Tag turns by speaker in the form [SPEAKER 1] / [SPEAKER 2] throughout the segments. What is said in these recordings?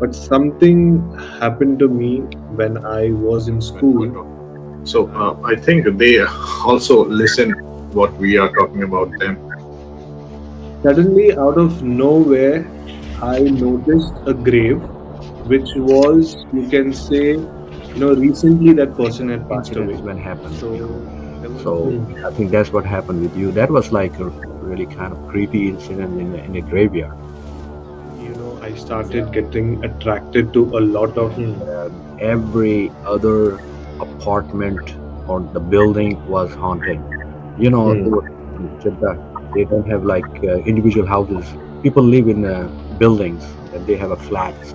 [SPEAKER 1] But something happened to me when I was in school.
[SPEAKER 2] So I think they also listen what we are talking about them.
[SPEAKER 1] Suddenly, out of nowhere, I noticed a grave, which was, you can say, recently that person had passed
[SPEAKER 3] Incidents
[SPEAKER 1] away.
[SPEAKER 3] when happens,
[SPEAKER 1] So there was.
[SPEAKER 3] So I think that's what happened with you. That was like a really kind of creepy incident in a graveyard.
[SPEAKER 1] I started getting attracted to a lot of.
[SPEAKER 3] Every other apartment or the building was haunted.
[SPEAKER 1] Hmm.
[SPEAKER 3] In Jeddah, they don't have like individual houses. People live in buildings and they have a flats.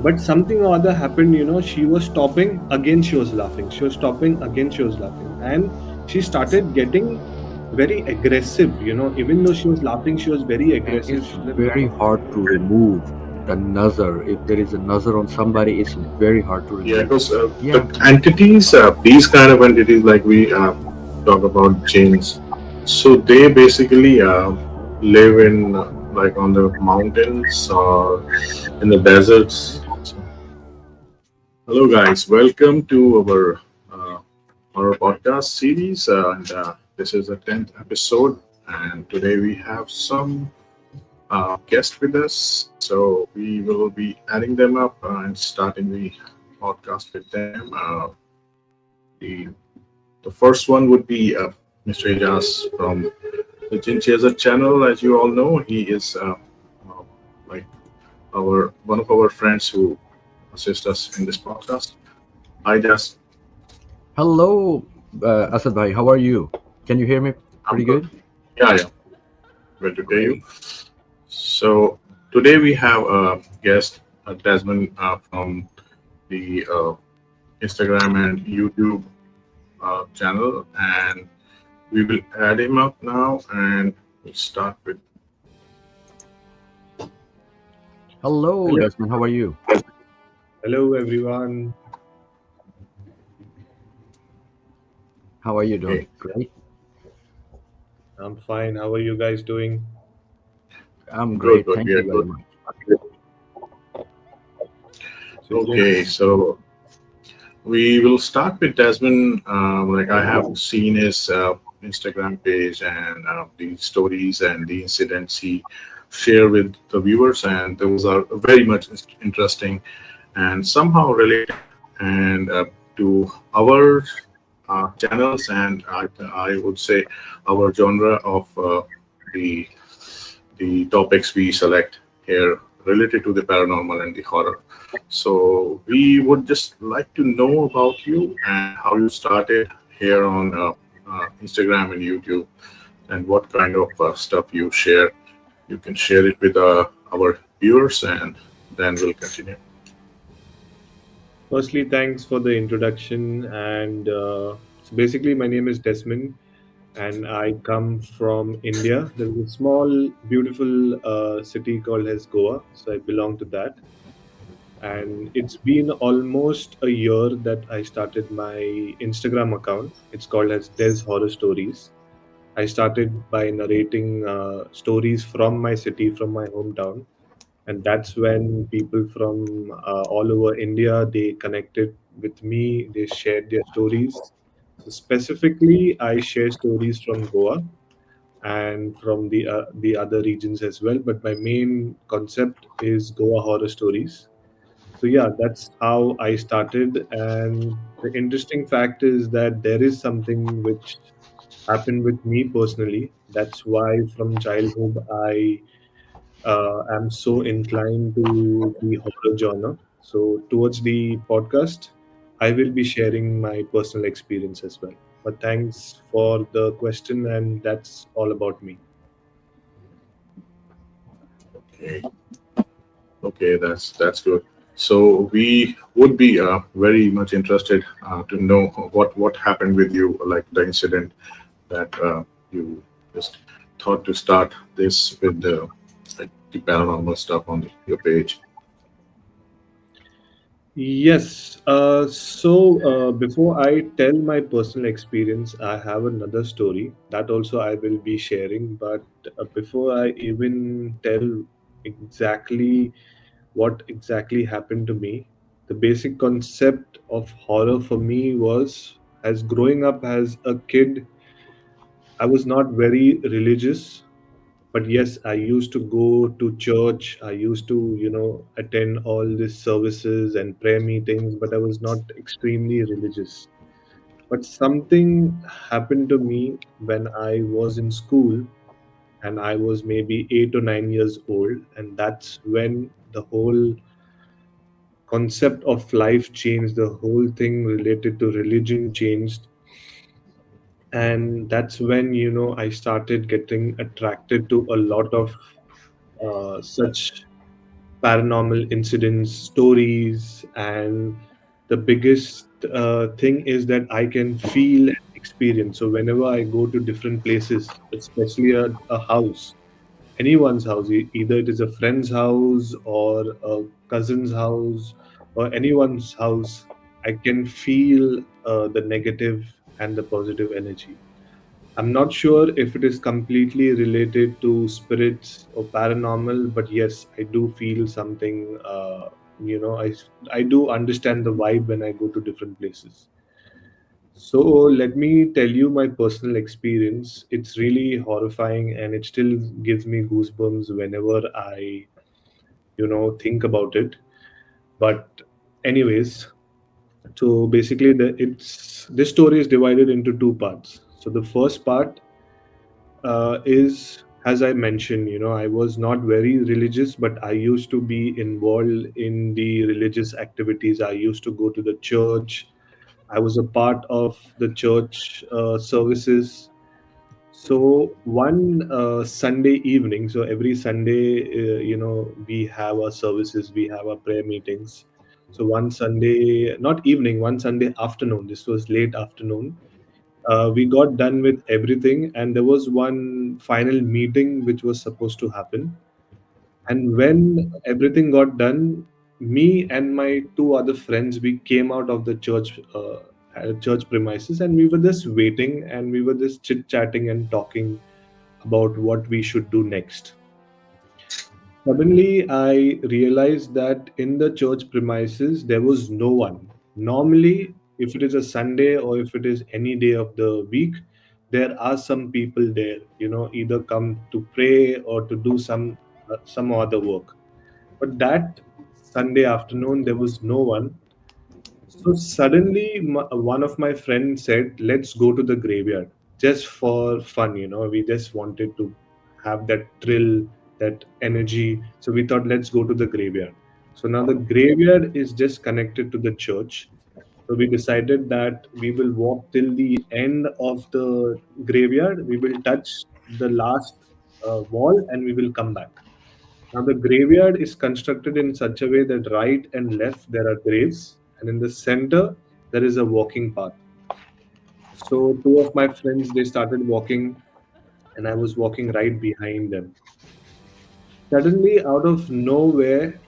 [SPEAKER 1] But something or other happened, she was stopping, again she was laughing. She was stopping, again she was laughing. And she started getting very aggressive, even though she was laughing, she was very
[SPEAKER 3] And
[SPEAKER 1] aggressive.
[SPEAKER 3] it's very hard to remove the nazar. If there is a nazar on somebody, it's very hard to
[SPEAKER 2] Yeah,
[SPEAKER 3] remove.
[SPEAKER 2] because the
[SPEAKER 3] Yeah,
[SPEAKER 2] entities, these kind of entities, like we talk about jinns, so they basically live in like on the mountains or in the deserts. So, hello, guys, welcome to uh, our podcast series, and this is the 10th episode. And today we have some guests with us, so we will be adding them up and starting the podcast with them. The the first one would be Mr. Ijaz from the Jinn Chaser channel. As you all know, he is like our one of our friends who assist us in this podcast. Hi, Jas.
[SPEAKER 3] hello, Asad bhai, how are you? Can you hear me
[SPEAKER 2] I'm
[SPEAKER 3] pretty
[SPEAKER 2] good.
[SPEAKER 3] good?
[SPEAKER 2] Yeah, yeah. Good to hear you.
[SPEAKER 3] Great.
[SPEAKER 2] So today we have a guest, Desmond, from the Instagram and YouTube channel, and we will add him up now, and we'll start with.
[SPEAKER 3] Hello,
[SPEAKER 1] Hello,
[SPEAKER 3] Desmond, how are you?
[SPEAKER 1] hello everyone.
[SPEAKER 3] How are you doing?
[SPEAKER 2] Okay,
[SPEAKER 3] Great.
[SPEAKER 1] I'm fine. How are you guys doing?
[SPEAKER 3] I'm
[SPEAKER 2] good,
[SPEAKER 3] great.
[SPEAKER 2] good.
[SPEAKER 3] Thank
[SPEAKER 2] We are
[SPEAKER 3] you very
[SPEAKER 2] good.
[SPEAKER 3] much.
[SPEAKER 1] So
[SPEAKER 2] Okay,
[SPEAKER 1] yes,
[SPEAKER 2] so we will start with Desmond. Like I have seen his Instagram page and the stories and the incidents he share with the viewers, and those are very much interesting and somehow related and to our channels and I would say our genre of the the topics we select here related to the paranormal and the horror. So we would just like to know about you and how you started here on Instagram and YouTube, and what kind of stuff you share. You can share it with our viewers, and then we'll continue.
[SPEAKER 1] firstly, thanks for the introduction. And so basically, my name is Desmond, and I come from India. There's a small, beautiful city called as Goa, so I belong to that. And it's been almost a year that I started my Instagram account. It's called as Des Horror Stories. I started by narrating stories from my city, from my hometown, and that's when people from all over India they connected with me. They shared their stories. So specifically, I share stories from Goa and from the other regions as well. But my main concept is Goa horror stories. So yeah, that's how I started. And the interesting fact is that there is something which happened with me personally. That's why from childhood I am so inclined to the horror genre. So towards the podcast, I will be sharing my personal experience as well. But thanks for the question, and that's all about me.
[SPEAKER 2] Okay. Okay, that's good. So we would be very much interested to know what happened with you, like the incident that you just thought to start this with the like the paranormal stuff on your page.
[SPEAKER 1] Yes. Before I tell my personal experience, I have another story that also I will be sharing. But before I even tell exactly what exactly happened to me. The basic concept of horror for me was, as growing up as a kid, I was not very religious, but yes, I used to go to church. I used to, attend all these services and prayer meetings, but I was not extremely religious. But something happened to me when I was in school, and I was maybe 8 or 9 years old, and that's when the whole concept of life changed. The whole thing related to religion changed, and that's when I started getting attracted to a lot of such paranormal incidents, stories, and the biggest thing is that I can feel and experience. So whenever I go to different places, especially a house, anyone's house, either it is a friend's house or a cousin's house or anyone's house, I can feel the negative and the positive energy. I'm not sure if it is completely related to spirits or paranormal, but yes, I do feel something. You know, I I do understand the vibe when I go to different places. So let me tell you my personal experience. It's really horrifying, and it still gives me goosebumps whenever I think about it. But anyways, so basically, the it's this story is divided into two parts. So the first part is, as I mentioned, I was not very religious, but I used to be involved in the religious activities. I used to go to the church. I was a part of the church services. So one Sunday evening, so every Sunday, we have our services, we have our prayer meetings. So one Sunday, not evening, one Sunday afternoon, this was late afternoon, we got done with everything, and there was one final meeting which was supposed to happen. And when everything got done, me and my two other friends, we came out of the church premises, and we were just waiting, and we were just chit chatting and talking about what we should do next. Suddenly, I realized that in the church premises, there was no one. Normally, if it is a Sunday or if it is any day of the week, there are some people there, either come to pray or to do some other work. But that Sunday afternoon, there was no one. So suddenly, one of my friends said, "Let's go to the graveyard just for fun." We just wanted to have that thrill, that energy. So we thought, let's go to the graveyard. So now the graveyard is just connected to the church. So we decided that we will walk till the end of the graveyard. We will touch the last wall and we will come back. Now, the graveyard is constructed in such a way that right and left there are graves, and in the center there is a walking path. So, two of my friends they started walking, and I was walking right behind them. Suddenly, out of nowhere,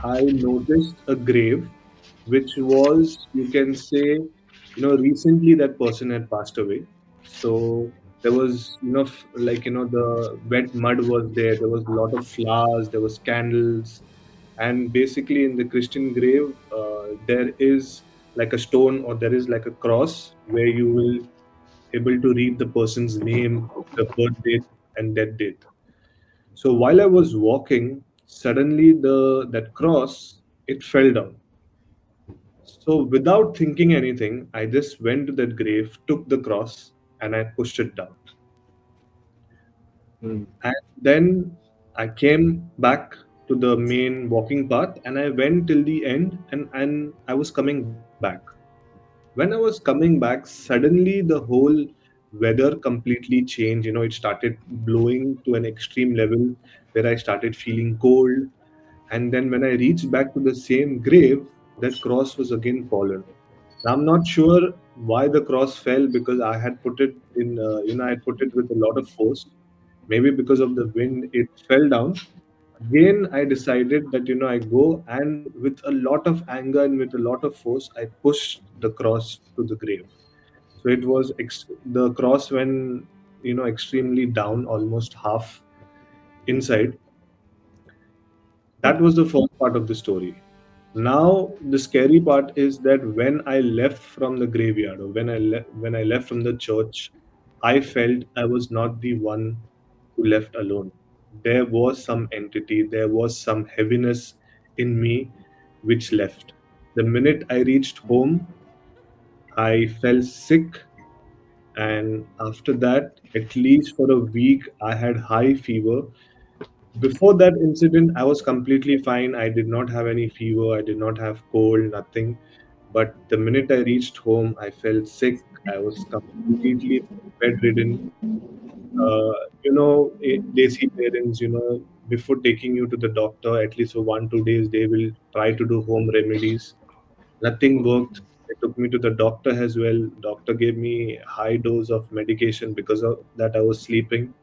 [SPEAKER 1] I noticed a grave, which was, you can say, recently that person had passed away. So there was, the wet mud was there. There was a lot of flowers. There was candles, and basically in the Christian grave, there is like a stone or there is like a cross where you will able to read the person's name, the birth date, and death date. So while I was walking, suddenly the that cross it fell down. So without thinking anything, I just went to that grave, took the cross, and I pushed it down.
[SPEAKER 2] Mm.
[SPEAKER 1] And then I came back to the main walking path and I went till the end, and I was coming back. When I was coming back, suddenly the whole weather completely changed. It started blowing to an extreme level where I started feeling cold. And then when I reached back to the same grave, that cross was again fallen. Now, I'm not sure why the cross fell because I had put it in, I had put it with a lot of force. Maybe because of the wind, it fell down. Again, I decided that, I go and with a lot of anger and with a lot of force, I pushed the cross to the grave. So it was the cross when, extremely down, almost half inside. That was the first part of the story. Now the scary part is that when I left from the graveyard, or when I left from the church, I felt I was not the one who left alone. There was some entity, there was some heaviness in me which left. The minute I reached home, I felt sick, and after that, at least for a week, I had high fever. Before that incident, I was completely fine. I did not have any fever, I did not have cold, nothing. But the minute I reached home, I felt sick. I was completely bedridden. Desi parents, before taking you to the doctor, at least for 1 2 days, they will try to do home remedies. Nothing worked. They took me to the doctor as well. Doctor gave me high dose of medication because of that I was sleeping.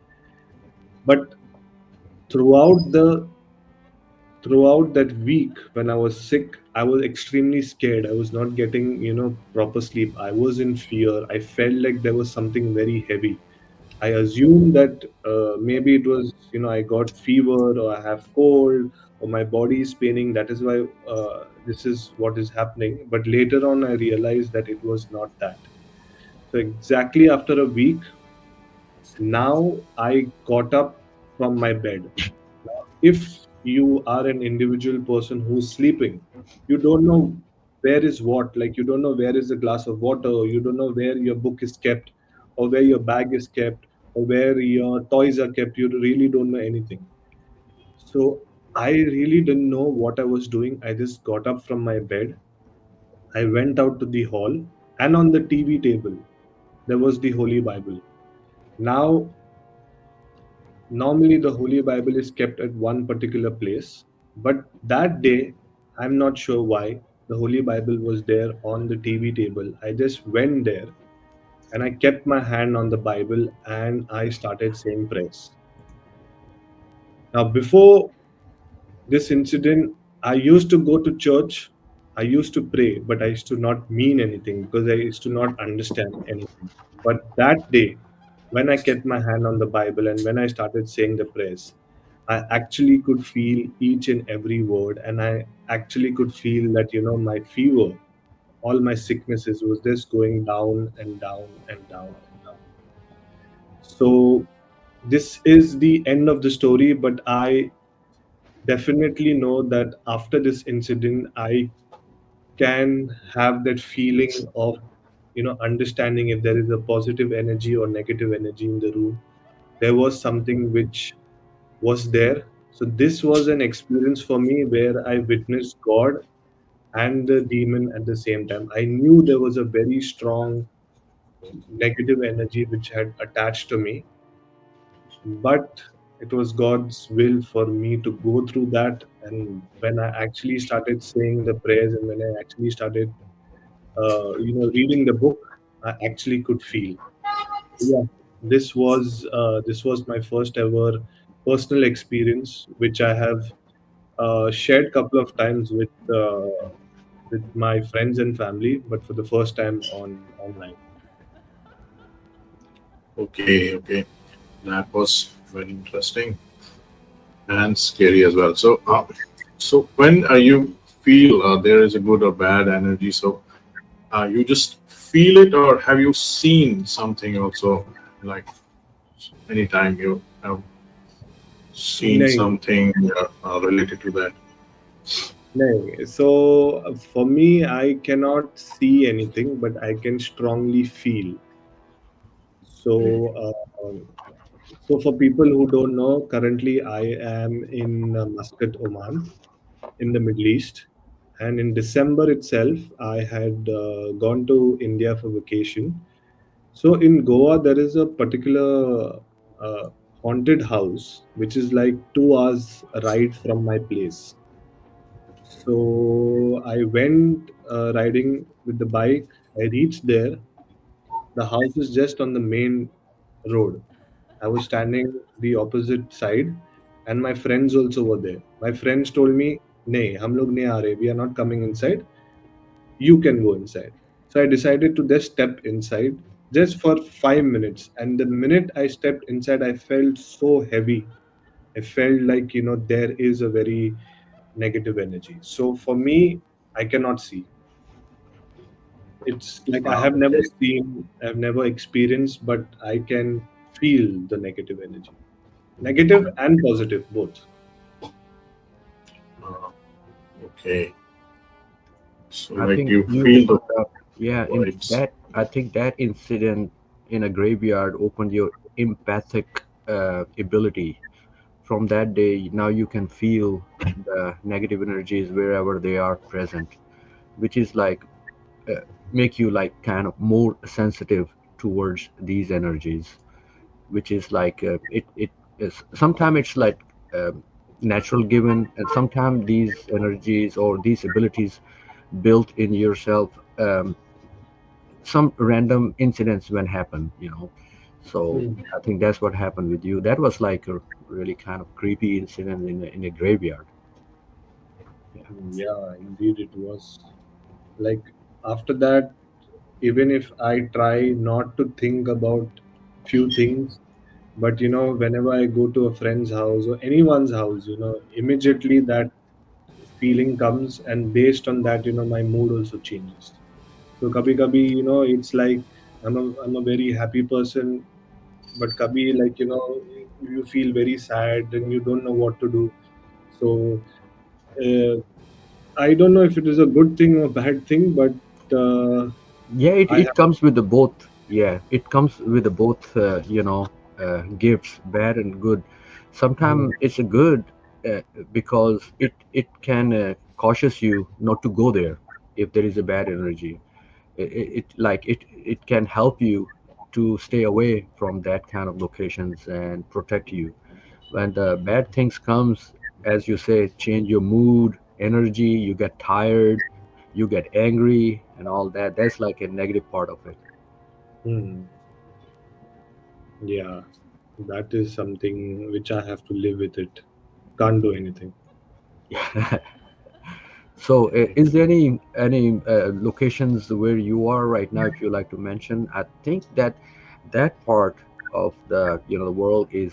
[SPEAKER 1] But throughout the throughout that week when I was sick, I was extremely scared. I was not getting, proper sleep. I was in fear. I felt like there was something very heavy. I assumed that maybe it was, I got fever or I have cold or my body is paining. That is why this is what is happening. But later on, I realized that it was not that. So exactly after a week, now I got up from my bed. If you are an individual person who's sleeping, you don't know where is what. Like you don't know where is a glass of water, or you don't know where your book is kept, or where your bag is kept, or where your toys are kept. You really don't know anything. So I really didn't know what I was doing. I just got up from my bed. I went out to the hall, and on the TV table there was the Holy Bible. Now, normally the Holy Bible is kept at one particular place, but that day, I'm not sure why, the Holy Bible was there on the TV table. I just went there and I kept my hand on the Bible and I started saying prayers. Now, before this incident, I used to go to church, I used to pray, but I used to not mean anything because I used to not understand anything. But that day, when I kept my hand on the Bible and when I started saying the prayers, I actually could feel each and every word, and I actually could feel that, my fever, all my sicknesses was just going down and down and down and down. So, this is the end of the story, but I definitely know that after this incident, I can have that feeling of, understanding if there is a positive energy or negative energy in the room. There was something which was there. So this was an experience for me where I witnessed God and the demon at the same time. I knew there was a very strong negative energy which had attached to me, but it was God's will for me to go through that. And when I actually started saying the prayers and when I actually started, reading the book, I actually could feel. Yeah, this was my first ever personal experience, which I have shared couple of times with my friends and family, but for the first time on online.
[SPEAKER 2] Okay, okay. That was very interesting and scary as well. So when you feel there is a good or bad energy, so you just feel it, or have you seen something also? Like anytime you have seen
[SPEAKER 1] No,
[SPEAKER 2] something related to that?
[SPEAKER 1] no. So for me, I cannot see anything, but I can strongly feel.
[SPEAKER 2] Okay.
[SPEAKER 1] So, for people who don't know, currently I am in Muscat, Oman, in the Middle East. And in December itself, I had gone to India for vacation. So in Goa, there is a particular haunted house, which is like 2 hours ride from my place. So I went riding with the bike. I reached there. The house is just on the main road. I was standing the opposite side, and my friends also were there. My friends told me, "Nay, hum log nahi aa rahe. We are not coming inside. You can go inside." So I decided to just step inside just for 5 minutes. And the minute I stepped inside, I felt so heavy. I felt like, there is a very negative energy. So for me, I cannot see. It's like I have never
[SPEAKER 2] Okay.
[SPEAKER 1] seen, I've never experienced, but I can feel the negative energy. Negative and positive, both.
[SPEAKER 2] Uh, okay. So
[SPEAKER 3] I
[SPEAKER 2] like
[SPEAKER 3] think
[SPEAKER 2] you
[SPEAKER 3] you
[SPEAKER 2] feel the
[SPEAKER 3] brought up, yeah, in
[SPEAKER 2] vibes.
[SPEAKER 3] that, I think that incident in a graveyard opened your empathic ability. From that day, now you can feel the negative energies wherever they are present, which is like uh, make you like kind of more sensitive towards these energies, which is like it is sometimes it's like natural given, and sometimes these energies or these abilities built in yourself, some random incidents when happen, so
[SPEAKER 1] Hmm.
[SPEAKER 3] I think that's what happened with you. That was like a really kind of creepy incident in a graveyard. Yeah.
[SPEAKER 1] Yeah, indeed it was. Like after that, even if I try not to think about few things, but whenever I go to a friend's house or anyone's house, immediately that feeling comes, and based on that, my mood also changes. So kabhi kabhi, it's like I'm a very happy person, but kabhi, like, you feel very sad and you don't know what to do. So uh, I don't know if it is a good thing or bad thing, but
[SPEAKER 3] Yeah, it,
[SPEAKER 1] I have.
[SPEAKER 3] it comes with the both. Yeah, it comes with the both, gifts, bad and good.
[SPEAKER 1] Hmm.
[SPEAKER 3] Sometimes it's a good, because it can cautious you not to go there if there is a bad energy. It can help you to stay away from that kind of locations and protect you. When the bad things comes, as you say, change your mood, energy, you get tired, you get angry and all that. That's like a negative part of it.
[SPEAKER 1] Hmm. Yeah, that is something which I have to live with it. Can't do anything.
[SPEAKER 3] So, is there any locations where you are right now, if you like to mention? I think that that part of the world is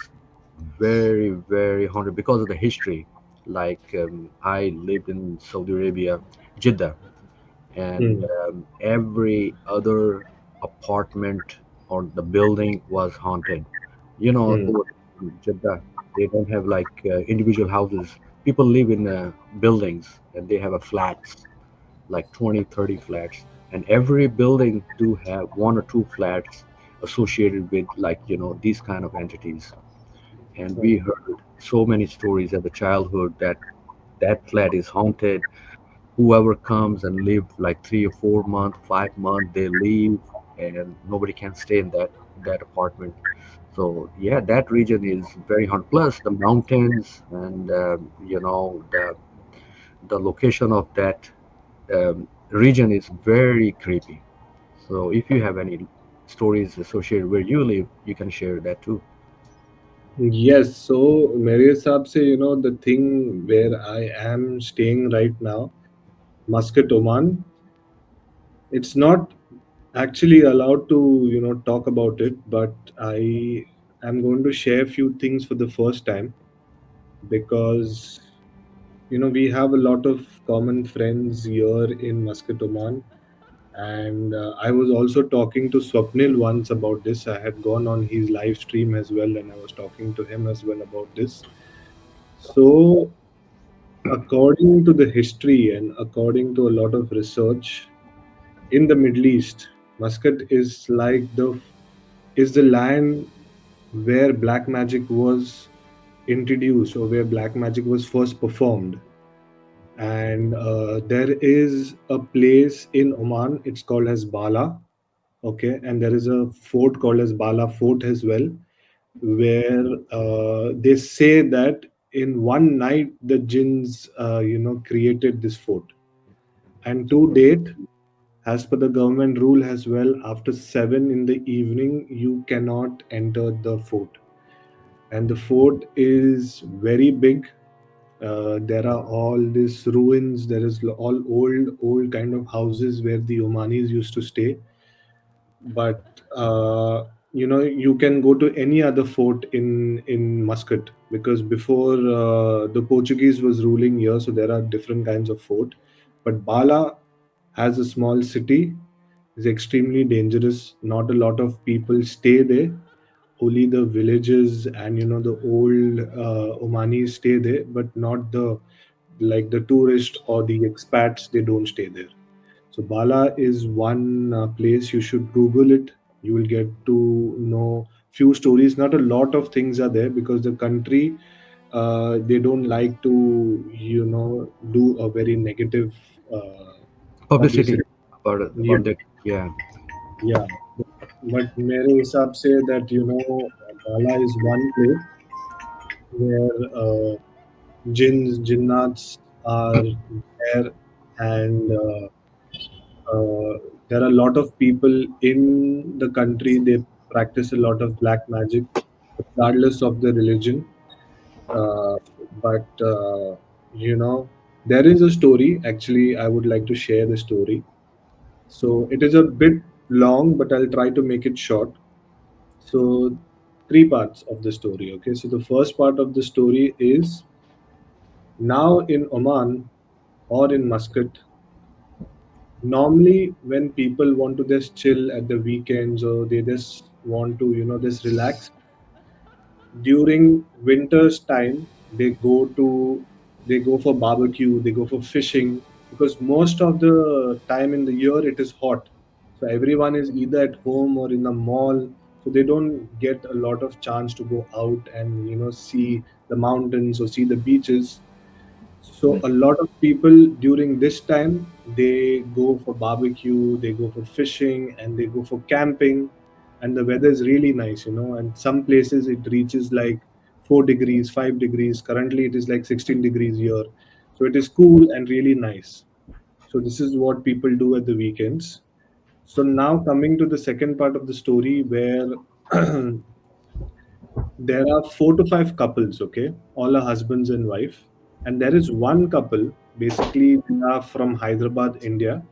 [SPEAKER 3] very very haunted because of the history. Like, I lived in Saudi Arabia, Jeddah, and
[SPEAKER 1] Hmm.
[SPEAKER 3] every other apartment or the building was haunted.
[SPEAKER 1] Hmm.
[SPEAKER 3] Over in Jeddah, they don't have like individual houses. People live in buildings, and they have a flats, like 20, 30 flats, and every building do have one or two flats associated with, like, these kind of entities. And we
[SPEAKER 1] Hmm.
[SPEAKER 3] heard so many stories as a childhood that that flat is haunted. Whoever comes and live like 3 or 4 months, 5 months, they leave, and nobody can stay in that apartment. So yeah, that region is very hot. Plus the mountains and the location of that region is very creepy. So if you have any stories associated where you live, you can share that too.
[SPEAKER 1] Yes, so मेरे हिसाब से the thing where I am staying right now, Muscat, Oman, it's not actually allowed to talk about it, but I am going to share a few things for the first time, because we have a lot of common friends here in Muscat, Oman. And I was also talking to Swapnil once about this. I had gone on his live stream as well, and I was talking to him as well about this. So, according to the history and according to a lot of research, in the Middle East, Muscat is the land where black magic was introduced, or where black magic was first performed. And there is a place in Oman. It's called as Bala. Okay, and there is a fort called as Bala Fort as well, where they say that in one night the jinns created this fort. And to date, as per the government rule as well, after 7 in the evening you cannot enter the fort. And the fort is very big. There are all these ruins. There is all old kind of houses where the Omanis used to stay. But you can go to any other fort in Muscat, because before the Portuguese was ruling here, so there are different kinds of fort. But Bala has a small city, is extremely dangerous. Not a lot of people stay there. Only the villages and the old Omanis stay there, but not the like the tourist or the expats. They don't stay there. So Bala is one place you should Google it. You will get to know few stories. Not a lot of things are there because the country they don't like to do a very negative uh,
[SPEAKER 3] Publicity
[SPEAKER 1] publicity. Yeah,
[SPEAKER 3] about the, yeah.
[SPEAKER 1] yeah. But मेरे हिसाब से that Bala is one place where jinns, jinnats are there, and there are a lot of people in the country. They practice a lot of black magic, regardless of the religion. Uh, but you know, there is a story. Actually, I would like to share the story. So it is a bit long, but I'll try to make it short. So three parts of the story. Okay, so the first part of the story is now in Oman or in Muscat. Normally, when people want to just chill at the weekends or they just want to, just relax, during winter's time, they go for barbecue, they go for fishing, because most of the time in the year it is hot. So everyone is either at home or in the mall, so they don't get a lot of chance to go out and see the mountains or see the beaches. So a lot of people during this time they go for barbecue, they go for fishing, and they go for camping, and the weather is really nice. And some places it reaches like 4 degrees, 5 degrees. Currently it is like 16 degrees here, so it is cool and really nice. So this is what people do at the weekends. So now coming to the second part of the story where there are 4 to 5 couples, okay, all are husbands and wife, and there is one couple. Basically, they are from Hyderabad, India,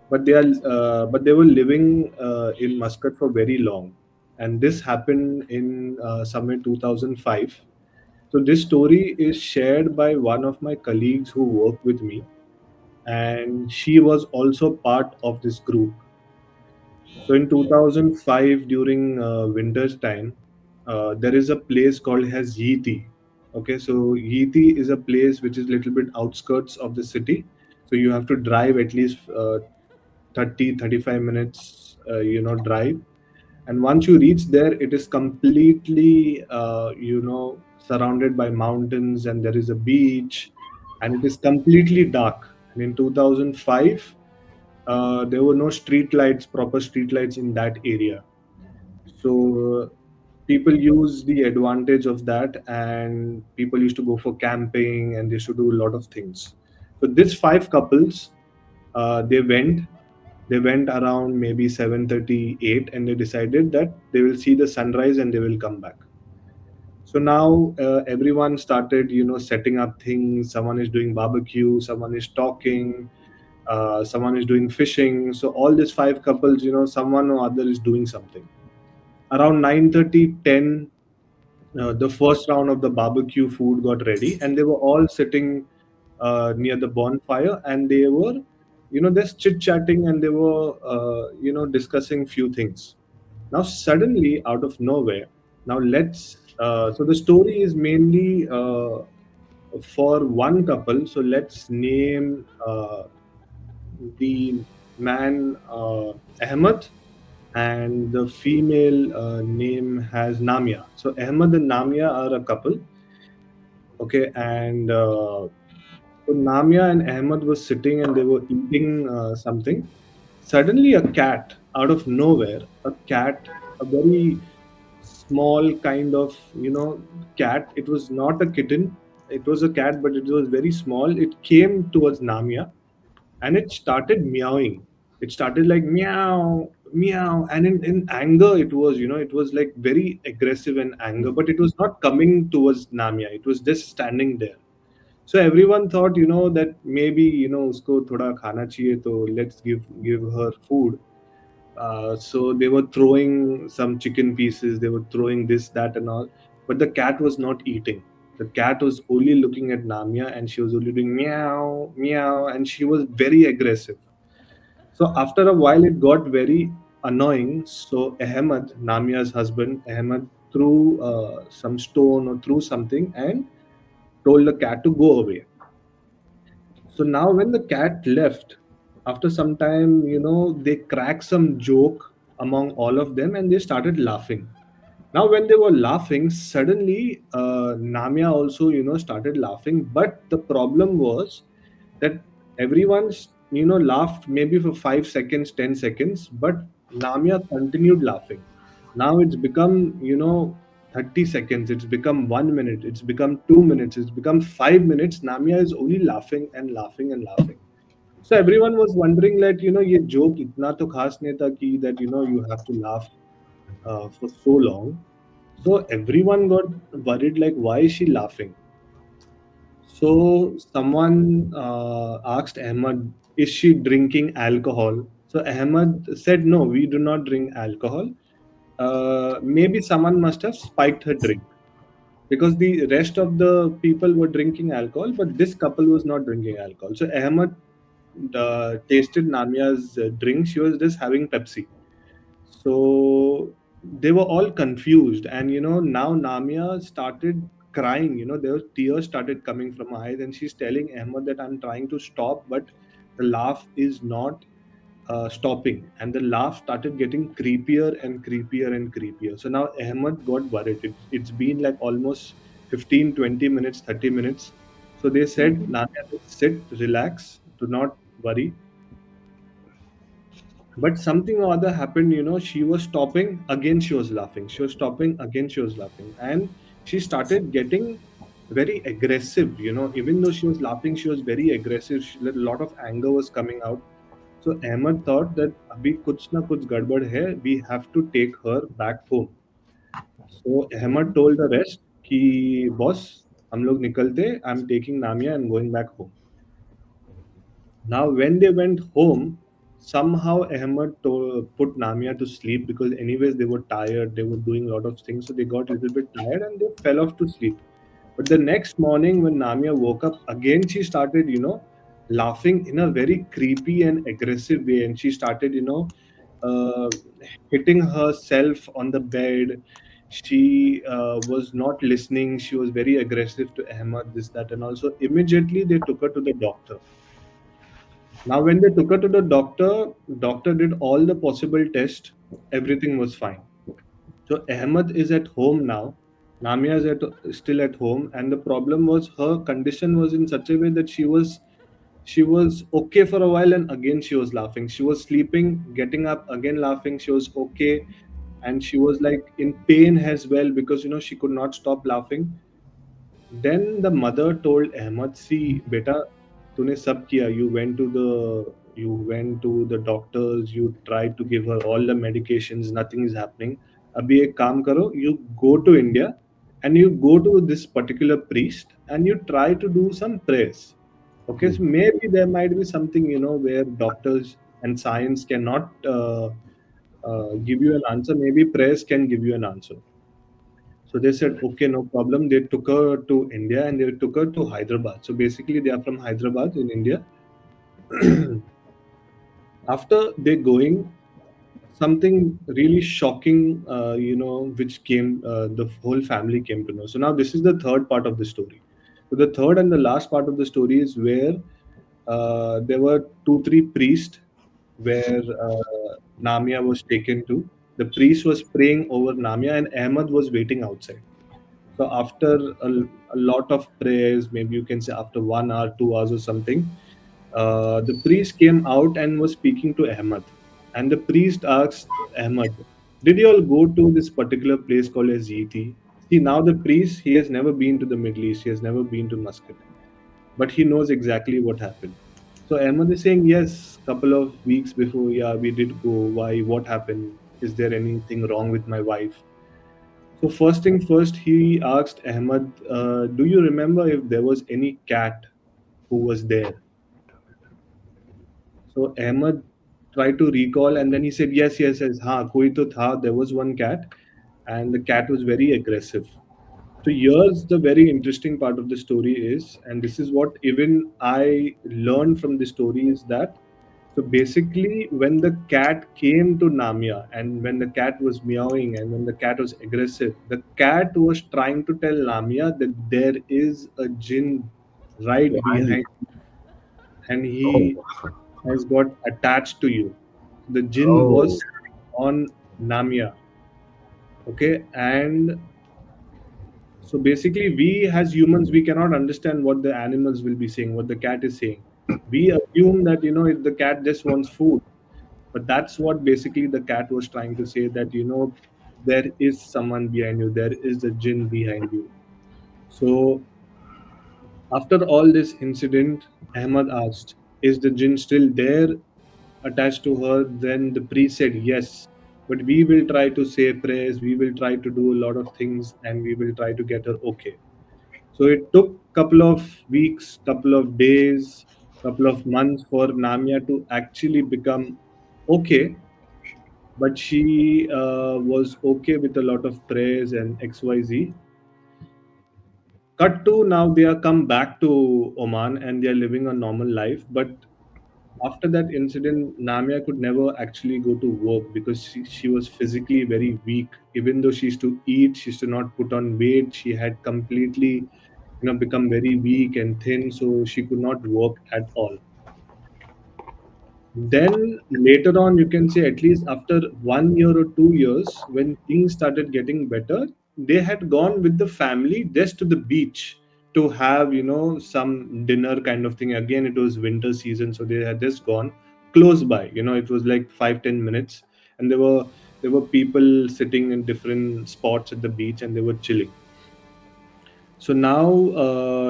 [SPEAKER 1] but they were living in Muscat for very long, and this happened in somewhere 2005. So this story is shared by one of my colleagues who work with me, and she was also part of this group. So in 2005, during winter's time, there is a place called as Yiti. Okay, so Yiti is a place which is little bit outskirts of the city. So you have to drive at least 30-35 minutes, drive. And once you reach there, it is completely, surrounded by mountains, and there is a beach, and it is completely dark. And in 2005, there were no street lights, proper street lights in that area. So people use the advantage of that, and people used to go for camping, and they used to do a lot of things. So these five couples, they went around maybe 7:38, and they decided that they will see the sunrise and they will come back. So now everyone started setting up things. Someone is doing barbecue, someone is talking, someone is doing fishing. So all these five couples, someone or other is doing something. Around 9:30, 10, the first round of the barbecue food got ready, and they were all sitting near the bonfire, and they were just chit chatting, and they were discussing few things. Now suddenly, out of nowhere, now let's so the story is mainly for one couple. So let's name the man Ahmed, and the female name has Namia. So Ahmed and Namia are a couple. Okay, and so Namia and Ahmed were sitting and they were eating something. Suddenly, a cat out of nowhere, a very small kind of cat. It was not a kitten. It was a cat, but it was very small. It came towards Namia, and it started meowing. It started like meow, meow, and in anger, it was like very aggressive in anger, but it was not coming towards Namia. It was just standing there. So everyone thought, that maybe, usko thoda khana chahiye, so let's give her food. So they were throwing some chicken pieces, they were throwing this, that, and all. But the cat was not eating. The cat was only looking at Namia, and she was only doing meow, meow, and she was very aggressive. So after a while, it got very annoying. So Ahmed, Namia's husband, Ahmed threw some stone or threw something and told the cat to go away. So now, when the cat left, after some time, they cracked some joke among all of them and they started laughing. Now, when they were laughing, suddenly Namia also, started laughing. But the problem was that everyone's, laughed maybe for 5 seconds, 10 seconds, but Namia continued laughing. Now it's become, 30 seconds, it's become 1 minute, it's become 2 minutes, it's become 5 minutes. Namia is only laughing and laughing and laughing. So everyone was wondering that, ये joke इतना तो खास नहीं था कि that, you have to laugh for so long. So everyone got worried, like, why is she laughing? So someone asked Ahmad, is she drinking alcohol? So Ahmad said, no, we do not drink alcohol. Maybe someone must have spiked her drink because the rest of the people were drinking alcohol, but this couple was not drinking alcohol. So Ahmad tasted Namia's drink. She was just having Pepsi. So they were all confused, and now Namia started crying. There were tears started coming from her eyes, and she's telling Ahmed that I'm trying to stop, but the laugh is not stopping, and the laugh started getting creepier and creepier and creepier. So now Ahmed got worried. It's been like almost 15, 20 minutes, 30 minutes. So they said, Namia, just sit, relax, do not worry. But something or other happened, she was stopping, again she was laughing. She was stopping, again she was laughing. And she started getting very aggressive, even though she was laughing, she was very aggressive. A lot of anger was coming out. So Ahmed thought that abhi kuch na kuch gadbad hai, we have to take her back home. So Ahmed told the rest कि boss, हम लोग निकलते, I'm taking Namia and going back home. Now, when they went home, somehow Ahmed put Namia to sleep because, anyways, they were tired. They were doing a lot of things, so they got a little bit tired and they fell off to sleep. But the next morning, when Namia woke up, again she started, laughing in a very creepy and aggressive way, and she started, uh, hitting herself on the bed. She was not listening. She was very aggressive to Ahmed, this, that, and also immediately they took her to the doctor. Now, when they took her to the doctor did all the possible tests. Everything was fine. So Ahmed is at home now. Namia is still at home, and the problem was her condition was in such a way that she was okay for a while, and again she was laughing. She was sleeping, getting up, again laughing. She was okay, and she was like in pain as well because she could not stop laughing. Then the mother told Ahmed, "See, beta, तूने सब किया. You went to the doctors. You tried to give her all the medications. Nothing is happening. अभी एक काम करो. You go to India, and you go to this particular priest, and you try to do some prayers. Okay, so maybe there might be something where doctors and science cannot give you an answer. Maybe prayers can give you an answer." So they said, okay, no problem. They took her to India and they took her to Hyderabad. So basically, they are from Hyderabad in India. After they going, something really shocking, which came, the whole family came to know. So now this is the third part of the story. So the third and the last part of the story is where there were two, three priests where Namia was taken to. The priest was praying over Namia and Ahmed was waiting outside. So after a lot of prayers, maybe you can say after 1 hour, 2 hours or something, the priest came out and was speaking to Ahmed. And the priest asked Ahmed, "Did you all go to this particular place called as Yeti?" See, now the priest, he has never been to the Middle East, he has never been to Muscat, but he knows exactly what happened. So Ahmed is saying, yes, couple of weeks before, yeah, we did go. Why? What happened? Is there anything wrong with my wife? So first thing first, he asked Ahmed, "Do you remember if there was any cat who was there?" So Ahmed try to recall, and then he said, yes, yes, yes, ha, koi to tha. There was one cat, and the cat was very aggressive. So here's the very interesting part of the story is, and this is what even I learned from the story is that, so basically when the cat came to Namia and when the cat was meowing and when the cat was aggressive, the cat was trying to tell Namia that there is a jinn right
[SPEAKER 3] Behind you.
[SPEAKER 1] behind and
[SPEAKER 3] Oh,
[SPEAKER 1] he has got attached to you. The jinn
[SPEAKER 3] oh,
[SPEAKER 1] was on Namia. Okay, and so basically, we as humans, we cannot understand what the animals will be saying, what the cat is saying. We assume that, if the cat just wants food, but that's what basically the cat was trying to say, that, there is someone behind you, there is a jinn behind you. So after all this incident, Ahmad asked, is the jinn still there attached to her? Then the priest said, yes. But we will try to say prayers, we will try to do a lot of things, and we will try to get her okay. So it took couple of weeks, couple of days, couple of months for Namia to actually become okay. But she was okay with a lot of prayers and XYZ. Cut to now they are come back to Oman and they are living a normal life. But after that incident, Namia could never actually go to work because she was physically very weak. Even though she used to eat, she used to not put on weight. She had completely, become very weak and thin, so she could not work at all. Then later on, you can say at least after 1 year or 2 years, when things started getting better, they had gone with the family just to the beach to have, some dinner kind of thing. Again, it was winter season, so they had just gone close by. It was like 5-10 minutes, and there were people sitting in different spots at the beach, and they were chilling. So now,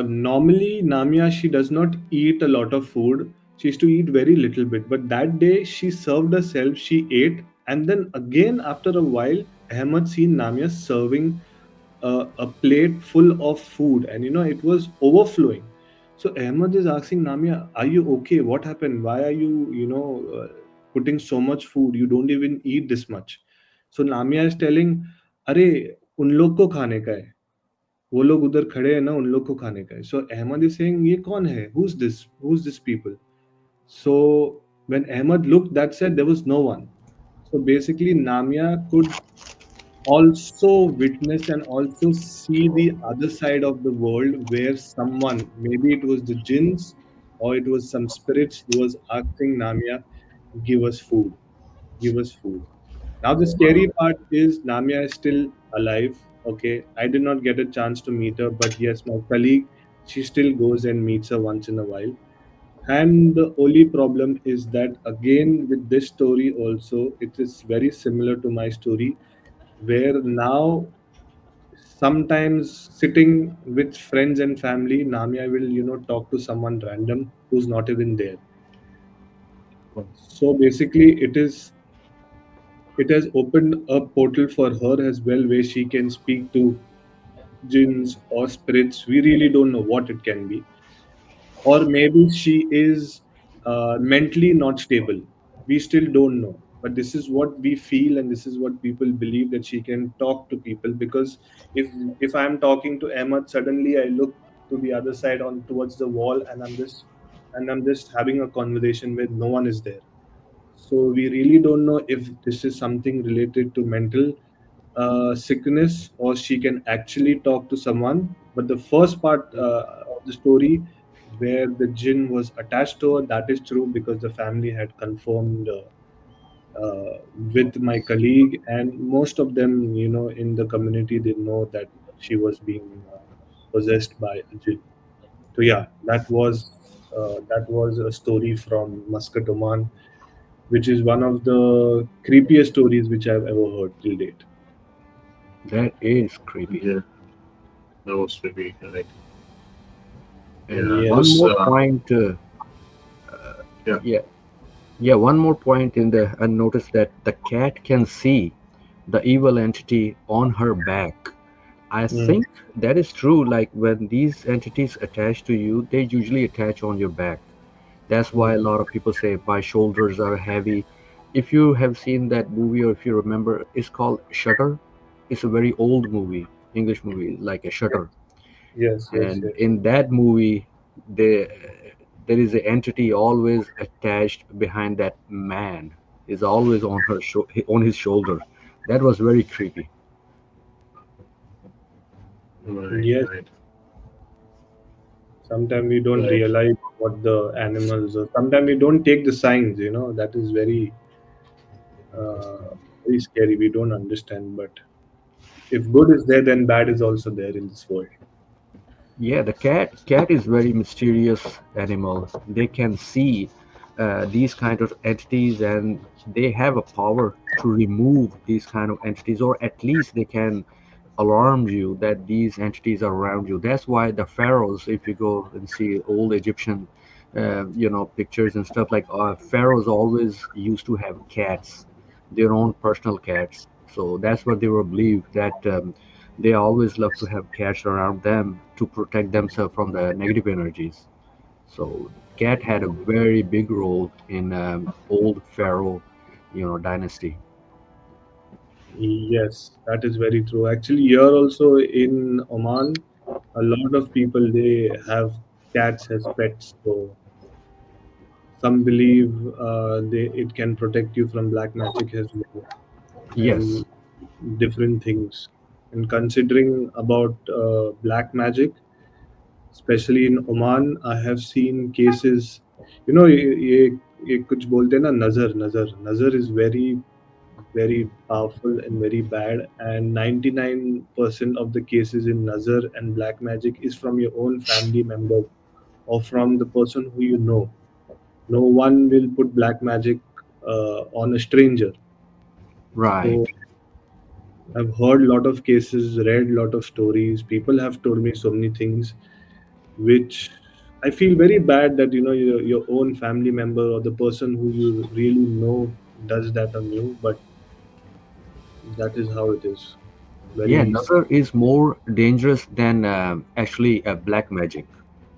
[SPEAKER 1] normally Namia she does not eat a lot of food. She used to eat very little bit. But that day she served herself. She ate, and then again after a while, Ahmed seen Namia serving a plate full of food, and it was overflowing. So Ahmed is asking Namia, "Are you okay? What happened? Why are you putting so much food? You don't even eat this much." So Namia is telling, "अरे उन लोग को खाने का है." वो लोग उधर खड़े हैं ना उन लोग को खाने का है सो अहमद इज सेइंग ये कौन है who is this people so when Ahmed looked that said there was no one so basically Namia could also witness and also see the other side of the world where someone maybe it was the jinns or it was some spirits who was asking Namia give us food give us food. Now the scary part is Namia is still alive. Okay, I did not get a chance to meet her, but yes, my colleague, she still goes and meets her once in a while. And the only problem is that again with this story also, it is very similar to my story, where now sometimes sitting with friends and family, Namia will talk to someone random who's not even there. So basically, it has opened a portal for her as well where she can speak to jinns or spirits. We really don't know what it can be. Or maybe she is mentally not stable. We still don't know. But this is what we feel and this is what people believe that she can talk to people because if I'm talking to Ahmad, suddenly I look to the other side on towards the wall and I'm just having a conversation where no one is there. So we really don't know if this is something related to mental sickness or she can actually talk to someone. But the first part of the story where the jinn was attached to her, that is true because the family had confirmed with my colleague and most of them, in the community, they know that she was being possessed by a jinn. So yeah, that was a story from Muscat, Oman, which is one of the creepiest stories which I've ever heard till date.
[SPEAKER 3] that is creepy.
[SPEAKER 2] Yeah, that was maybe right.
[SPEAKER 3] And
[SPEAKER 2] Yeah,
[SPEAKER 3] one
[SPEAKER 1] Yes.
[SPEAKER 2] just
[SPEAKER 3] more point,
[SPEAKER 2] yeah,
[SPEAKER 3] yeah, yeah, one more point in the I noticed that the cat can see the evil entity on her back. I
[SPEAKER 1] Mm,
[SPEAKER 3] think that is true. Like when these entities attach to you, they usually attach on your back. That's why a
[SPEAKER 1] mm,
[SPEAKER 3] lot of people say my shoulders are heavy. If you have seen that movie or if you remember, it's called Shutter. It's a very old movie, English movie, like a Shutter.
[SPEAKER 1] Yes, yes,
[SPEAKER 3] And
[SPEAKER 1] yes.
[SPEAKER 3] in that movie, there there is an entity always attached behind that man. Is always on on his shoulder. That was very creepy.
[SPEAKER 2] Right,
[SPEAKER 1] Yes.
[SPEAKER 2] right,
[SPEAKER 1] Sometimes we don't
[SPEAKER 2] right.
[SPEAKER 1] realize what the animals, or sometimes we don't take the signs. That is very scary. We don't understand, but if good is there, then bad is also there in this world.
[SPEAKER 3] Yeah, the cat is very mysterious animal. They can see these kind of entities, and they have a power to remove these kind of entities, or at least they can alarm you that these entities are around you. That's why the pharaohs, if you go and see old Egyptian, pictures and stuff, like pharaohs always used to have cats, their own personal cats. So that's what they were believed that. They always love to have cats around them to protect themselves from the negative energies. So cat had a very big role in old pharaoh, dynasty.
[SPEAKER 1] Yes, that is very true. Actually, here also in Oman, a lot of people they have cats as pets. So some believe it can protect you from black magic as well,
[SPEAKER 3] Yes.
[SPEAKER 1] and different things. And considering about black magic, especially in Oman, I have seen cases. ये कुछ बोलते हैं ना, नजर is very powerful and very bad, and 99% of the cases in nazar and black magic is from your own family member or from the person who you know. No one will put black magic on a stranger.
[SPEAKER 3] Right.
[SPEAKER 1] So I've heard a lot of cases, read a lot of stories. People have told me so many things, which I feel very bad that your own family member or the person who you really know does that on you. But that is how it is.
[SPEAKER 3] Yeah,
[SPEAKER 1] Very
[SPEAKER 3] nazar is more dangerous than actually black magic.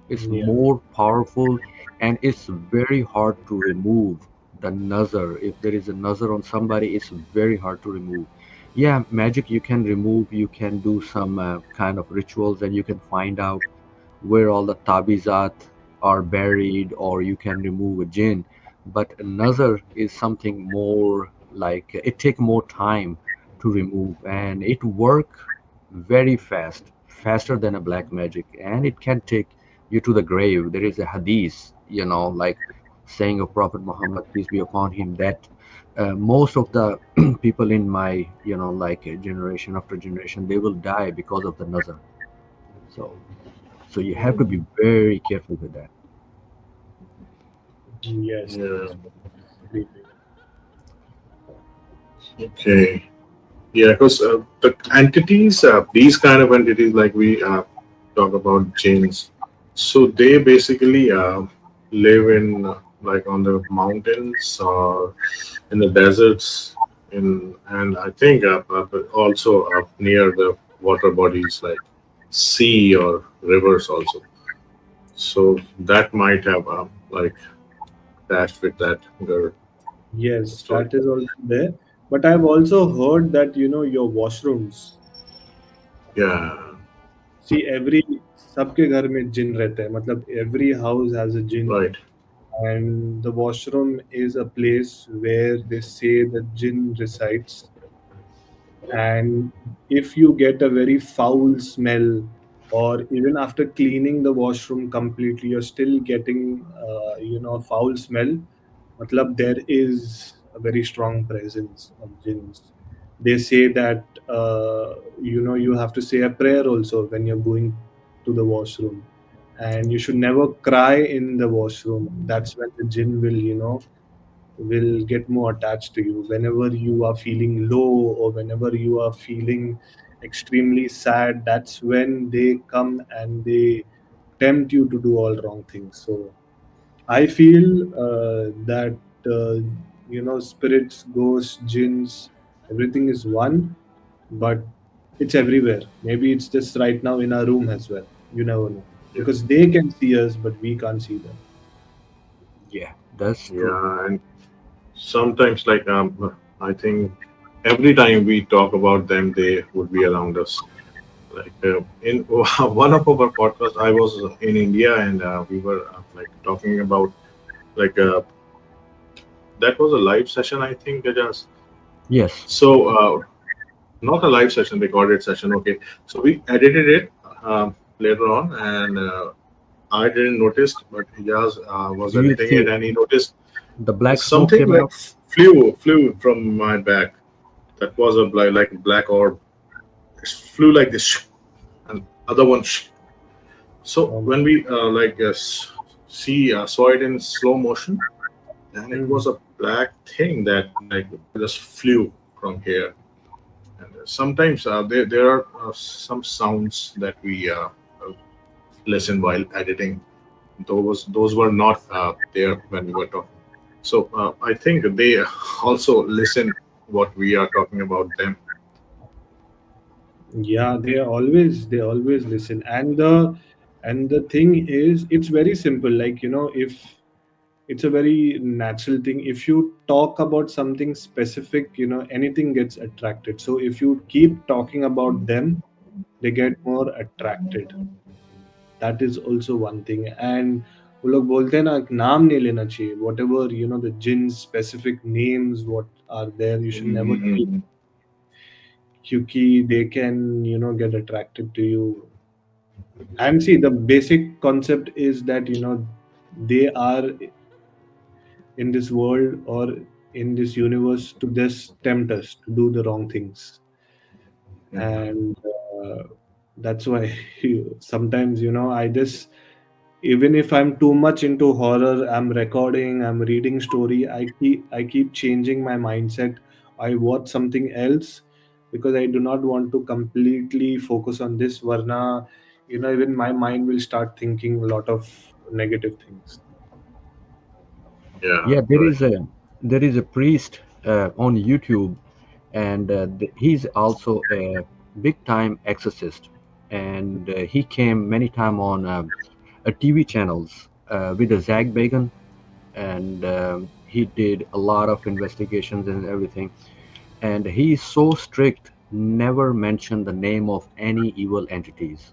[SPEAKER 3] It's
[SPEAKER 1] yeah.
[SPEAKER 3] more powerful, and it's very hard to remove the nazar. If there is a nazar on somebody, it's very hard to remove. Yeah, magic you can remove, you can do some kind of rituals, and you can find out where all the tabizat are buried, or you can remove a jinn. But a nazar is something more like it take more time to remove, and it work very fast, faster than a black magic, and it can take you to the grave. There is a hadith, like saying of Prophet Muhammad, peace be upon him, that most of the people in my, like generation after generation, they will die because of the nazar. So so you have to be very careful with that.
[SPEAKER 1] Yes,
[SPEAKER 2] Yeah.
[SPEAKER 1] yes, completely.
[SPEAKER 2] Okay. Yeah, because the entities, these kind of entities, like we talk about jinns, so they basically live in like on the mountains or in the deserts, in and I think but also up near the water bodies like sea or rivers also. So that might have like attached with that girl
[SPEAKER 1] Yes,
[SPEAKER 2] story.
[SPEAKER 1] that is also there. But I've also heard that your washrooms.
[SPEAKER 2] Yeah,
[SPEAKER 1] See, सबके घर में जिन रहते हैं, मतलब every house has a jinn,
[SPEAKER 2] right.
[SPEAKER 1] and the washroom is a place where they say the jinn resides. And if you get a very foul smell, or even after cleaning the washroom completely, you're still getting foul smell, matlab there is a very strong presence of jinns. They say that you have to say a prayer also when you're going to the washroom, and you should never cry in the washroom. That's when the jinn will get more attached to you whenever you are feeling low, or whenever you are feeling extremely sad. That's when they come and they tempt you to do all wrong things. So I feel that spirits, ghosts, jinns, everything is one, but it's everywhere. Maybe it's just right now in our room as well. You never know,
[SPEAKER 2] Yeah,
[SPEAKER 1] because they can see us but we can't see them.
[SPEAKER 3] Yeah, that's true.
[SPEAKER 2] yeah, sometimes I think every time we talk about them, they would be around us. In one of our podcasts, I was in India, and we were talking about like that was a live session, I think. Just
[SPEAKER 3] Yes.
[SPEAKER 2] so not a live session, recorded session. Okay, so we edited it later on, and I didn't notice, but Ijaz was
[SPEAKER 3] Do you
[SPEAKER 2] editing it,
[SPEAKER 3] see
[SPEAKER 2] and he noticed
[SPEAKER 3] the black smoke
[SPEAKER 2] something
[SPEAKER 3] came out?
[SPEAKER 2] flew from my back. That was a like a black orb. It flew like this, and other one. So
[SPEAKER 1] Um,
[SPEAKER 2] when we see saw it in slow motion, and it
[SPEAKER 1] mm.
[SPEAKER 2] was a black thing that just flew from here. And sometimes there are some sounds that we listen while editing. Those were not there when we were talking. So I think they also listen what we are talking about them.
[SPEAKER 1] Yeah, they always listen. And the thing is, it's very simple. Like, if it's a very natural thing. If you talk about something specific, anything gets attracted. So if you keep talking about them, they get more attracted. That is also one thing. And वो लोग बोलते हैं ना, नाम नहीं लेना चाहिए. Whatever, the jinn specific names what are there, you should never take,
[SPEAKER 2] Mhm.
[SPEAKER 1] क्योंकि they can, get attracted to you. And see, the basic concept is that, they are in this world or in this universe to just tempt us to do the wrong things.
[SPEAKER 2] Mhm.
[SPEAKER 1] And that's why sometimes, I just, even if I'm too much into horror, I'm recording, I'm reading story, I keep changing my mindset. I watch something else because I do not want to completely focus on this, varna, even my mind will start thinking a lot of negative things.
[SPEAKER 2] Yeah,
[SPEAKER 3] Yeah,
[SPEAKER 2] right.
[SPEAKER 3] there is a priest on YouTube, and he's also a big time exorcist, and he came many time on TV channels with the Zach Bagan, and he did a lot of investigations and everything. And he's so strict, never mention the name of any evil entities.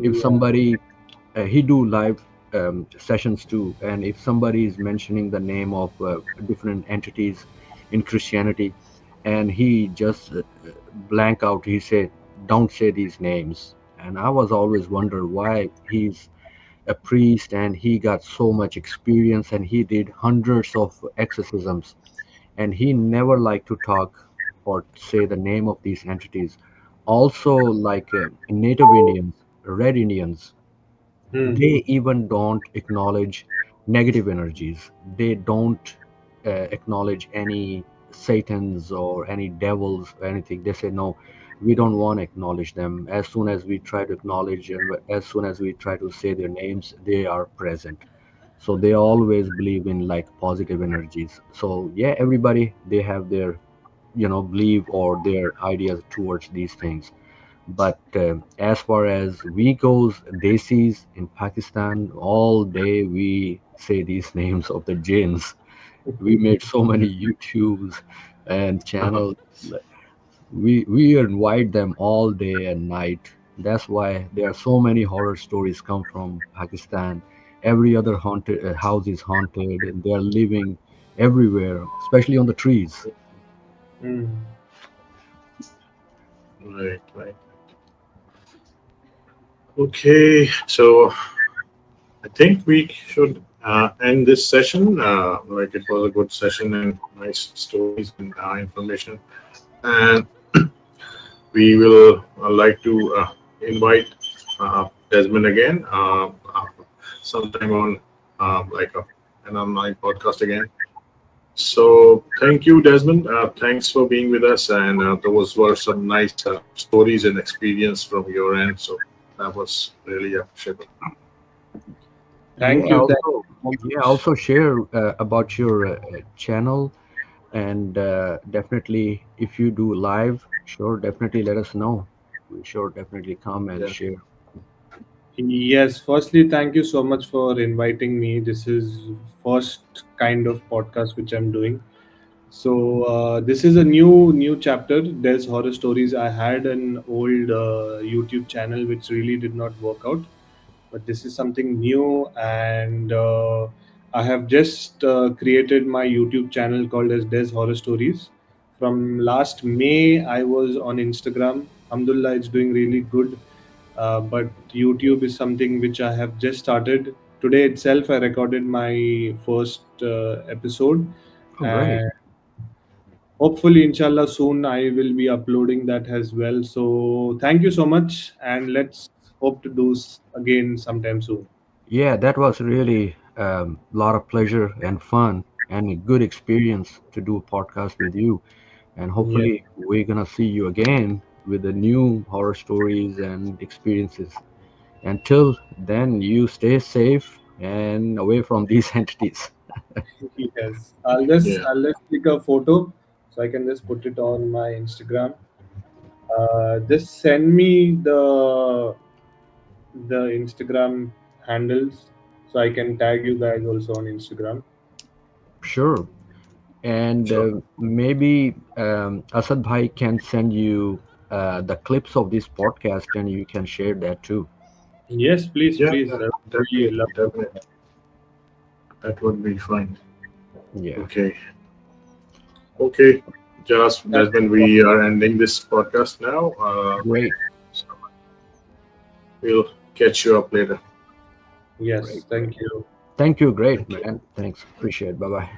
[SPEAKER 3] If
[SPEAKER 1] Yeah.
[SPEAKER 3] somebody he do live sessions too, and if somebody is mentioning the name of different entities in Christianity, and he just blank out, he said, don't say these names. And I was always wonder why he's a priest and he got so much experience and he did hundreds of exorcisms, and he never liked to talk or say the name of these entities. Also, like Native Indians, Red Indians,
[SPEAKER 1] Hmm.
[SPEAKER 3] they even don't acknowledge negative energies. They don't acknowledge any satans or any devils or anything. They say no, we don't want to acknowledge them. As soon as we try to acknowledge and as soon as we try to say their names, they are present. So they always believe in like positive energies. So yeah, everybody, they have their belief or their ideas towards these things. But as far as we goes, desis in Pakistan, all day we say these names of the jinns. We made so many YouTubes and channels. We invite them all day and night. That's why there are so many horror stories come from Pakistan. Every other haunted house is haunted, and they are living everywhere, especially on the trees.
[SPEAKER 1] Hmm.
[SPEAKER 2] Right, right. Okay, so I think we should end this session. It was a good session and nice stories and information. And we will like to invite Desmond again sometime on an online podcast again. So thank you, Desmond. Thanks for being with us, and those were some nice stories and experience from your end. So that was really appreciable.
[SPEAKER 1] Thank
[SPEAKER 3] Yeah,
[SPEAKER 1] you. Thank
[SPEAKER 3] also,
[SPEAKER 1] you so
[SPEAKER 3] yeah,
[SPEAKER 1] much.
[SPEAKER 3] also share about your channel, and definitely if you do live, sure, definitely let us know. We sure definitely come and
[SPEAKER 2] Yeah.
[SPEAKER 3] share.
[SPEAKER 1] Yes, firstly, thank you so much for inviting me. This is first kind of podcast which I'm doing. So this is a new chapter. There's horror stories. I had an old YouTube channel which really did not work out, but this is something new, and I have just created my YouTube channel called as Des Horror Stories. From last May, I was on Instagram. Alhamdulillah, it's doing really good. But YouTube is something which I have just started today itself. I recorded my first episode,
[SPEAKER 3] Oh, great.
[SPEAKER 1] and hopefully, inshallah, soon I will be uploading that as well. So thank you so much, and let's hope to do again sometime soon.
[SPEAKER 3] Yeah, that was really a lot of pleasure and fun and a good experience to do a podcast with you. And
[SPEAKER 1] Yeah.
[SPEAKER 3] hopefully, we're gonna see you again with the new horror stories and experiences. Until then, you stay safe and away from these entities.
[SPEAKER 1] Yes. I'll
[SPEAKER 2] Yeah.
[SPEAKER 1] just click a photo so I can just put it on my Instagram. Just send me the Instagram handles so I can tag you guys also on Instagram.
[SPEAKER 3] Sure. And
[SPEAKER 2] Sure.
[SPEAKER 3] maybe Asad Bhai can send you the clips of this podcast and you can share that too.
[SPEAKER 1] Yes, please,
[SPEAKER 2] Yeah,
[SPEAKER 1] please.
[SPEAKER 2] yeah,
[SPEAKER 1] I would really
[SPEAKER 2] definitely,
[SPEAKER 1] love to know
[SPEAKER 2] definitely. That would be fine.
[SPEAKER 3] Yeah,
[SPEAKER 2] Okay. Okay. Just
[SPEAKER 1] that.
[SPEAKER 2] Desmond, we are ending this podcast now.
[SPEAKER 3] great,
[SPEAKER 2] So we'll catch you up later.
[SPEAKER 1] Yes,
[SPEAKER 3] great,
[SPEAKER 1] thank
[SPEAKER 3] great.
[SPEAKER 1] you.
[SPEAKER 3] Thank you. Great,
[SPEAKER 2] Thank you.
[SPEAKER 3] man. Thanks. Appreciate it. Bye bye.